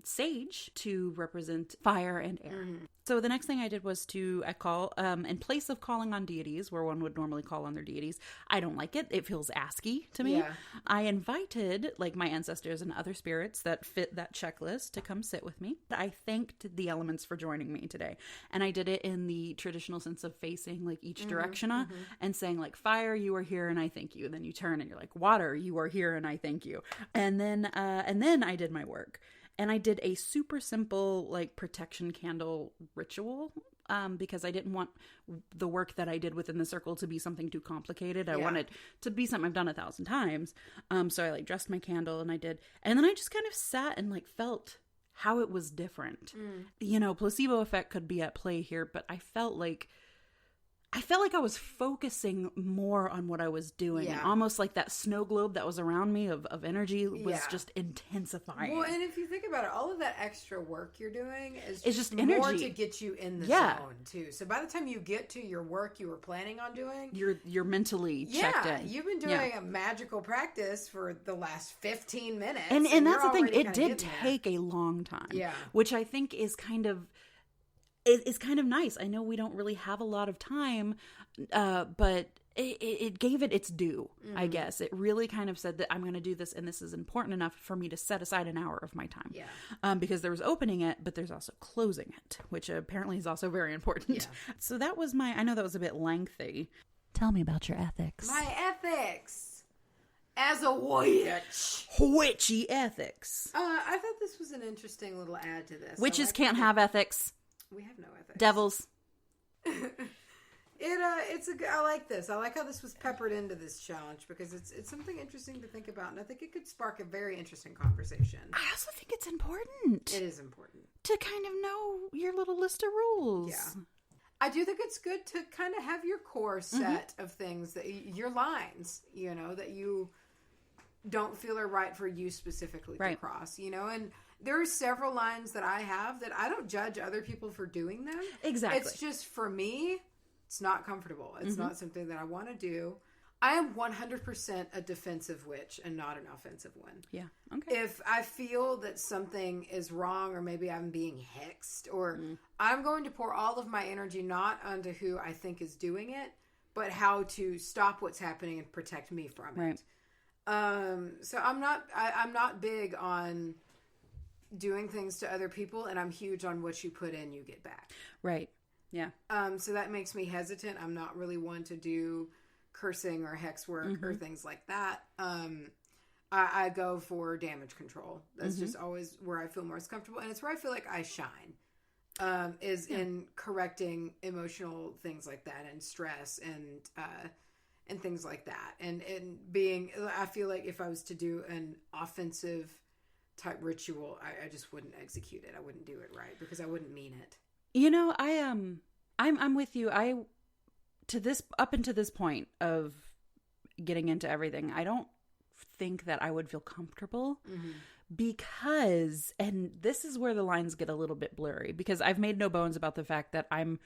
sage to represent fire and air. So the next thing I did was I call, in place of calling on deities, where one would normally call on their deities, I don't like it. It feels ASCII to me. Yeah. I invited, like, my ancestors and other spirits that fit that checklist to come sit with me. I thanked the elements for joining me today. And I did it in the traditional sense of facing, like, each direction and saying, like, fire, you are here and I thank you. And then you turn and you're like, water, you are here and I thank you. And then I did my work. And I did a super simple, like, protection candle ritual because I didn't want the work that I did within the circle to be something too complicated. I wanted to be something I've done 1,000 times. So I, like, dressed my candle and and then I just kind of sat and, like, felt how it was different. You know, placebo effect could be at play here, but I felt like I felt like I was focusing more on what I was doing. Yeah. Almost like that snow globe that was around me of energy was just intensifying. Well, and if you think about it, all of that extra work you're doing is just more energy to get you in the zone too. So by the time you get to your work you were planning on doing, you're mentally checked in. You've been doing a magical practice for the last 15 minutes. And that's the thing. It did take a long time. Yeah. Which I think is kind of nice. I know we don't really have a lot of time, but it gave it its due, I guess. It really kind of said that I'm going to do this, and this is important enough for me to set aside an hour of my time. Yeah. Because there was opening it, but there's also closing it, which apparently is also very important. Yeah. So that was I know that was a bit lengthy. Tell me about your ethics. My ethics as a witch. Witchy ethics. I thought this was an interesting little add to this. Witches can't have ethics. We have no ethics. Devils. I like this. I like how this was peppered into this challenge because it's something interesting to think about, and I think it could spark a very interesting conversation. I also think it's important. It is important to kind of know your little list of rules. Yeah. I do think it's good to kind of have your core set of things that your lines, that you don't feel are right for you specifically to cross, and there are several lines that I have that I don't judge other people for doing them. Exactly. It's just for me, it's not comfortable. It's not something that I want to do. I am 100% a defensive witch and not an offensive one. Yeah. Okay. If I feel that something is wrong or maybe I'm being hexed or I'm going to pour all of my energy not onto who I think is doing it, but how to stop what's happening and protect me from it. So I'm not big on doing things to other people, and I'm huge on what you put in, you get back. Right. Yeah. So that makes me hesitant. I'm not really one to do cursing or hex work or things like that. I go for damage control. That's just always where I feel most comfortable, and it's where I feel like I shine. In correcting emotional things like that and stress and things like that, and being. I feel like if I was to do an offensive type ritual, I just wouldn't execute it. I wouldn't do it right because I wouldn't mean it. I'm with you. Up until this point of getting into everything, I don't think that I would feel comfortable because, and this is where the lines get a little bit blurry, because I've made no bones about the fact that I'm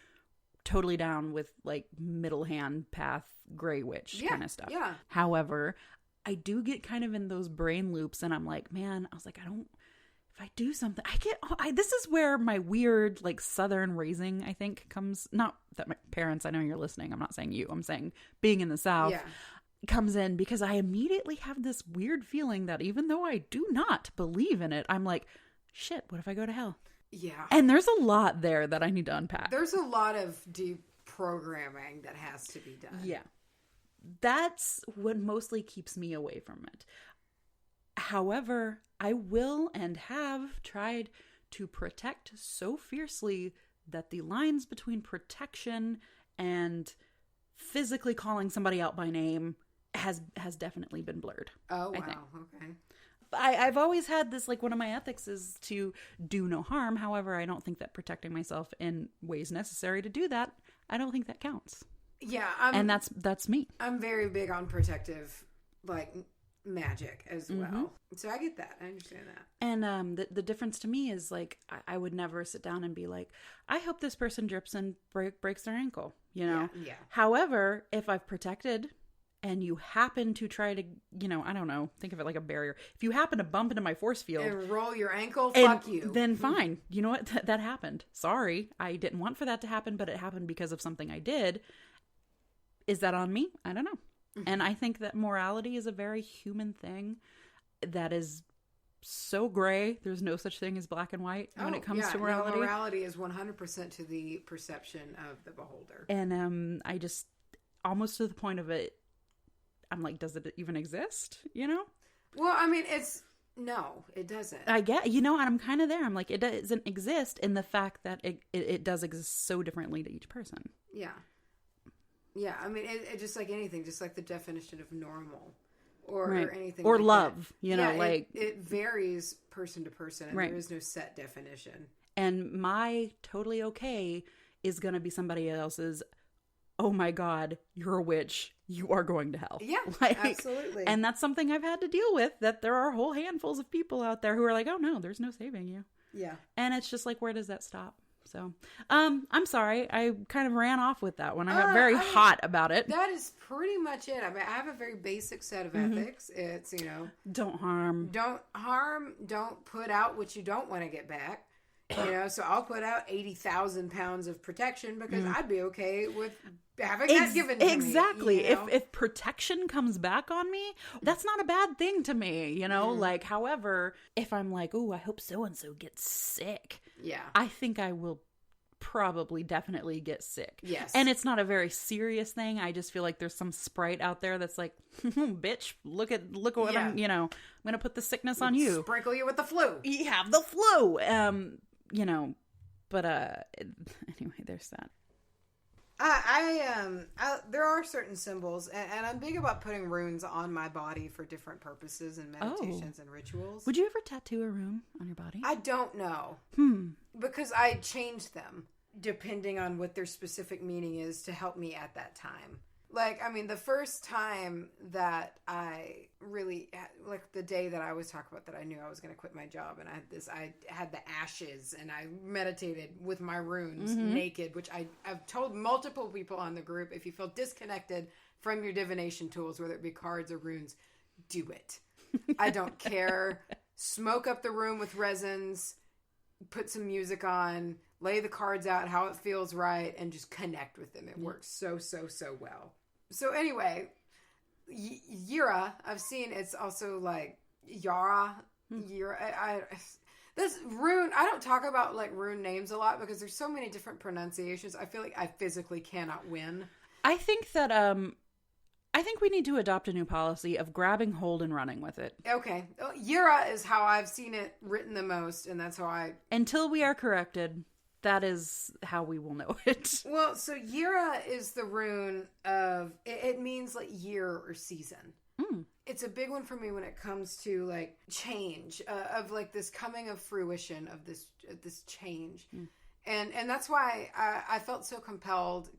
totally down with like middle hand path gray witch kind of stuff. Yeah. However, I do get kind of in those brain loops, and I'm like, man, if I do something, this is where my weird, like, Southern raising, I think, comes. Not that my parents, I know you're listening. I'm not saying you. I'm saying being in the South comes in, because I immediately have this weird feeling that even though I do not believe in it, I'm like, shit, what if I go to hell? Yeah. And there's a lot there that I need to unpack. There's a lot of deep programming that has to be done. Yeah. That's what mostly keeps me away from it. However, I will and have tried to protect so fiercely that the lines between protection and physically calling somebody out by name has definitely been blurred. Oh, wow. I think. Okay. I've always had this, like, one of my ethics is to do no harm. However, I don't think that protecting myself in ways necessary to do that, I don't think that counts. Yeah. And that's me. I'm very big on protective, like, magic as well. So I get that. I understand that. And the difference to me is, like, I would never sit down and be like, I hope this person drips and breaks their ankle, Yeah. However, if I've protected and you happen to try to, I don't know, think of it like a barrier. If you happen to bump into my force field and roll your ankle, fuck you. Then fine. You know what? That happened. Sorry. I didn't want for that to happen, but it happened because of something I did. Is that on me? I don't know. And I think that morality is a very human thing that is so gray. There's no such thing as black and white when it comes to morality. No, morality is 100% to the perception of the beholder. And I just, almost to the point of it, I'm like, does it even exist? Well, I mean, no, it doesn't. I get, and I'm kind of there. I'm like, it doesn't exist in the fact that it does exist so differently to each person. Yeah. Yeah, I mean, it just like anything, just like the definition of normal or anything. Or like love, that. It varies person to person, and there is no set definition. And my totally okay is going to be somebody else's oh my God, you're a witch. You are going to hell. Yeah, like, absolutely. And that's something I've had to deal with, that there are whole handfuls of people out there who are like, oh no, there's no saving you. Yeah. And it's just like, where does that stop? So, I'm sorry. I kind of ran off with that one. I got very hot about it. That is pretty much it. I mean, I have a very basic set of ethics. It's, don't harm. Don't harm. Don't put out what you don't want to get back. So I'll put out 80,000 pounds of protection because I'd be okay with having that given to me. Exactly. If protection comes back on me, that's not a bad thing to me, Like, however, if I'm like, oh, I hope so-and-so gets sick. Yeah. I think I will probably definitely get sick. Yes. And it's not a very serious thing. I just feel like there's some sprite out there that's like, bitch, look at what I'm going to put the sickness on you. Sprinkle you with the flu. You have the flu. But anyway, there's that. There are certain symbols, and I'm big about putting runes on my body for different purposes and meditations and rituals. Would you ever tattoo a rune on your body? I don't know. Because I change them depending on what their specific meaning is to help me at that time. Like, I mean, the first time that I really, like the day that I was talking about that I knew I was going to quit my job, and I had the ashes, and I meditated with my runes naked, which I've told multiple people on the group, if you feel disconnected from your divination tools, whether it be cards or runes, do it. I don't care. Smoke up the room with resins, put some music on, lay the cards out how it feels right, and just connect with them. It works so well. So anyway, Yira, I've seen it's also like Yara. Yira. This rune, I don't talk about like rune names a lot because there's so many different pronunciations. I feel like I physically cannot win. I think that I think we need to adopt a new policy of grabbing hold and running with it. Okay. Yira is how I've seen it written the most, and that's how I... Until we are corrected, that is how we will know it. Well, so Yira is the rune of... It means like year or season. It's a big one for me when it comes to like change, of like this coming of fruition of this change. And that's why I felt so compelled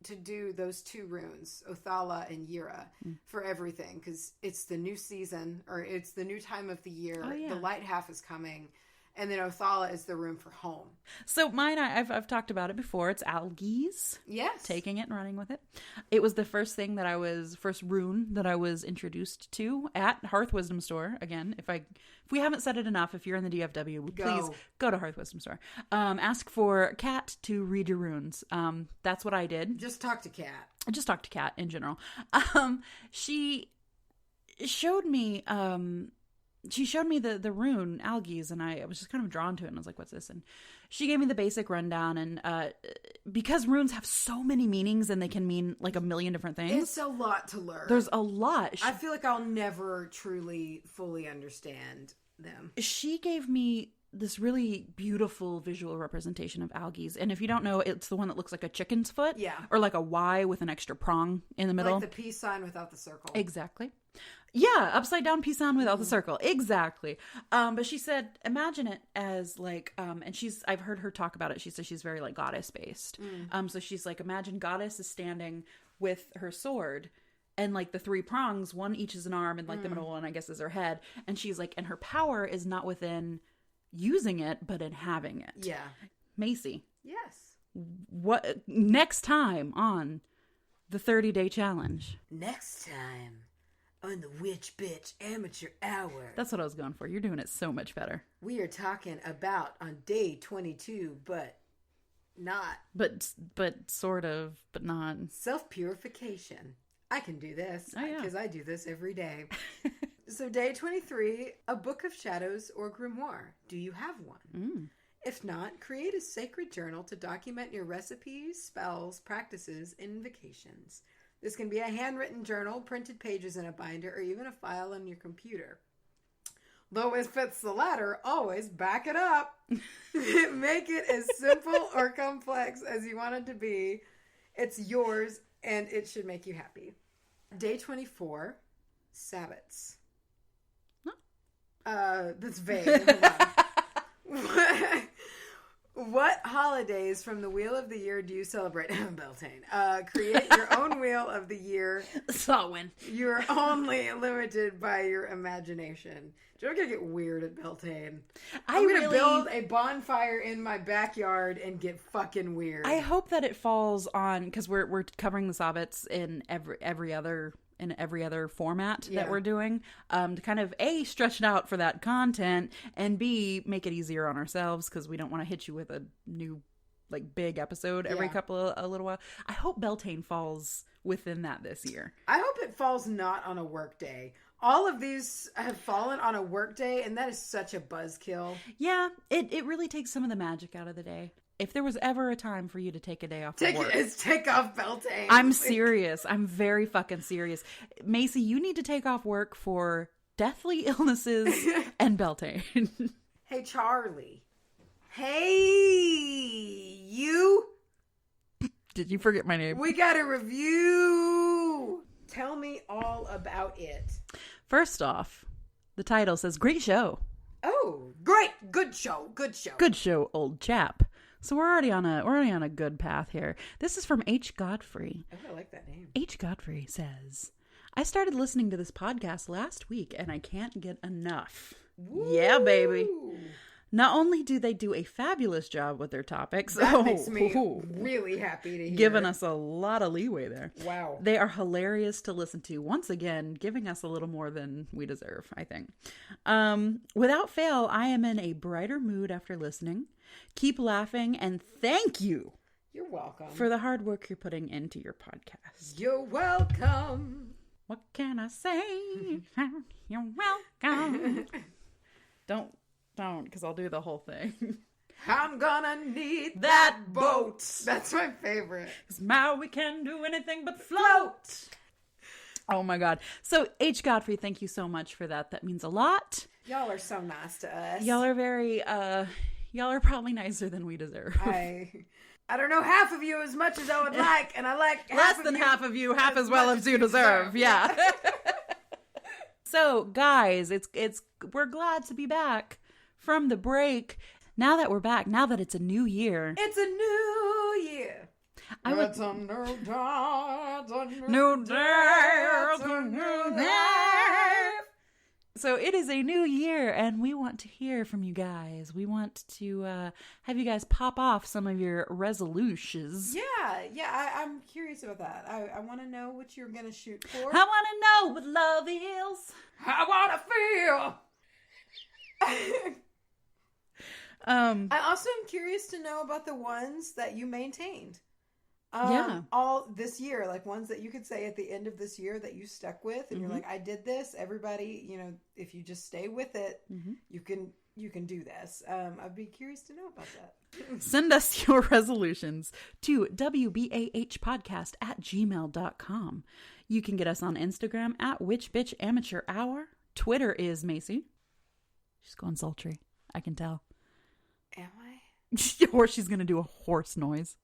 to do those two runes, Othala and Yira, for everything, because it's the new season, or it's the new time of the year. Oh, yeah. The light half is coming, and then Othala is the rune for home. So mine, I've talked about it before. It's algaes. Yes, taking it and running with it. It was the first rune that I was introduced to at Hearth Wisdom Store. Again, if we haven't said it enough, if you're in the DFW, please go to Hearth Wisdom Store. Ask for Kat to read your runes. That's what I did. Just talk to Kat. Just talk to Kat in general. She showed me the rune algaes, and I was just kind of drawn to it, and I was like, what's this? And she gave me the basic rundown, and because runes have so many meanings and they can mean like a million different things. It's a lot to learn. There's a lot. I feel like I'll never truly fully understand them. She gave me this really beautiful visual representation of algaes, and if you don't know, it's the one that looks like a chicken's foot. Yeah. Or like a Y with an extra prong in the middle. Like the peace sign without the circle. Exactly. Yeah, upside down peace sign without the circle. Exactly. But she said, imagine it as like, and I've heard her talk about it. She says she's very like goddess based. So she's like, imagine goddess is standing with her sword, and like the three prongs, one each is an arm, and like the middle one, I guess, is her head. And she's like, and her power is not within using it, but in having it. Yeah. Macy. Yes. What next time on the 30-day challenge? Next time on the Witch Bitch Amateur Hour. That's what I was going for. You're doing it so much better. We are talking about on day 22, but not. But sort of, but not. Self-purification. I can do this because I do this every day. So day 23, a book of shadows or grimoire. Do you have one? If not, create a sacred journal to document your recipes, spells, practices, and invocations. This can be a handwritten journal, printed pages in a binder, or even a file on your computer. Though if it's the latter, always back it up. Make it as simple or complex as you want it to be. It's yours, and it should make you happy. Day 24, Sabbats. That's vague. What holidays from the Wheel of the Year do you celebrate? Beltane. Create your own Wheel of the Year. Samhain. You're only limited by your imagination. You're going to get weird at Beltane. I'm going to build a bonfire in my backyard and get fucking weird. I hope that it falls on, because we're covering the Sobbits in every other format that we're doing, to kind of A, stretch it out for that content, and B, make it easier on ourselves, because we don't want to hit you with a new like big episode every a little while. I hope Beltane falls within that this year. I hope it falls not on a work day. All of these have fallen on a work day, and that is such a buzzkill. Yeah, it really takes some of the magic out of the day. If there was ever a time for you to take a day off of work, take off Beltane. I'm serious. I'm very fucking serious. Macy, you need to take off work for deathly illnesses and Beltane. Hey, Charlye. Hey, you. Did you forget my name? We got a review. Tell me all about it. First off, the title says, "Great show." Oh, great. Good show. Good show. Good show, old chap. So we're already on a good path here. This is from H. Godfrey. Oh, I like that name. H. Godfrey says, "I started listening to this podcast last week and I can't get enough." Woo! Yeah, baby. Not only do they do a fabulous job with their topics, that makes me really happy to hear. Giving us a lot of leeway there. Wow. They are hilarious to listen to. Once again, giving us a little more than we deserve, I think. Without fail, I am in a brighter mood after listening. Keep laughing, and thank you. You're welcome. For the hard work you're putting into your podcast. You're welcome. What can I say? You're welcome. Don't, because I'll do the whole thing. I'm gonna need that boat. That's my favorite. Because Maui can do anything but float. Oh my God. So, H. Godfrey, thank you so much for that. That means a lot. Y'all are so nice to us. Y'all are very, y'all are probably nicer than we deserve. I don't know half of you as much as I would like, and I like less than half of you, half as well as you deserve. Yeah. So, guys, we're glad to be back from the break. Now that we're back, now that it's a new year. It's a new year. It's a new day. So it is a new year, and we want to hear from you guys. We want to have you guys pop off some of your resolutions. Yeah, I'm curious about that. I want to know what you're going to shoot for. I want to know what love is. I want to feel. I also am curious to know about the ones that you maintained. All this year, like ones that you could say at the end of this year that you stuck with, and you're like, I did this. Everybody, if you just stay with it, you can do this. I'd be curious to know about that. Send us your resolutions to wbahpodcast@gmail.com. You can get us on Instagram at witchbitchamateurhour. Twitter is Macy. She's going sultry. I can tell. Am I? Or she's going to do a horse noise.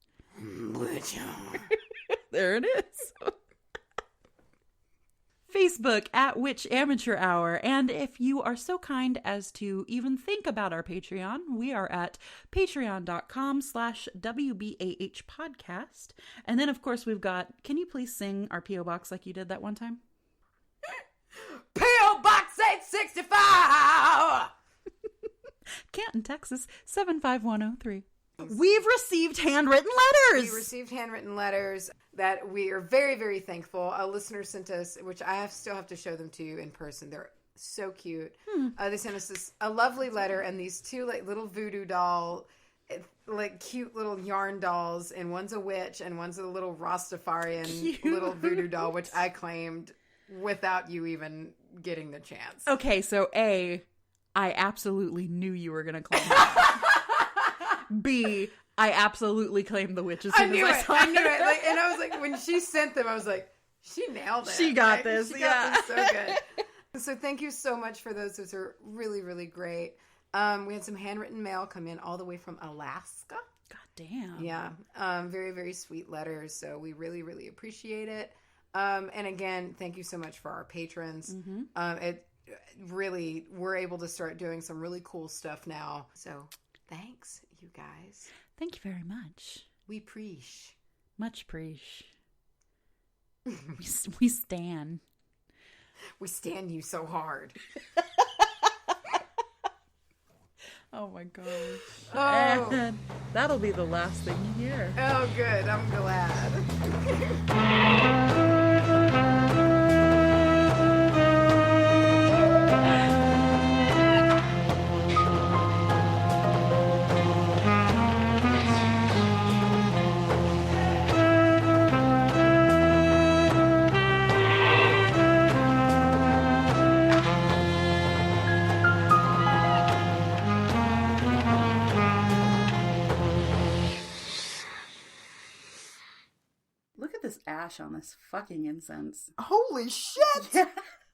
There it is. Facebook at Witch Amateur Hour. And if you are so kind as to even think about our Patreon, we are at patreon.com/WBAH podcast. And then, of course, we've got, can you please sing our P.O. Box like you did that one time? P.O. Box 865! Canton, Texas, 75103. We've received handwritten letters. We received handwritten letters that we are very, very thankful. A listener sent us, which I still have to show them to you in person. They're so cute. They sent us a lovely letter and these two like little voodoo doll, like cute little yarn dolls, and one's a witch and one's a little Rastafarian little voodoo doll, which I claimed without you even getting the chance. Okay, so A, I absolutely knew you were going to claim that. B, I absolutely claimed the witch as soon as I saw it. I knew it. Like, and I was like, when she sent them, I was like, she nailed it. She got this. She got this so good. So thank you so much for those. Those are really, really great. We had some handwritten mail come in all the way from Alaska. God damn. Yeah. Very, very sweet letters. So we really, really appreciate it. And again, thank you so much for our patrons. It really, we're able to start doing some really cool stuff now. So Thanks, you guys. Thank you very much. We preach. Much preach. We stan. We stand you so hard. Oh my gosh. Oh. And that'll be the last thing you hear. Oh, good. I'm glad. Look at this ash on this fucking incense. Holy shit! Yeah.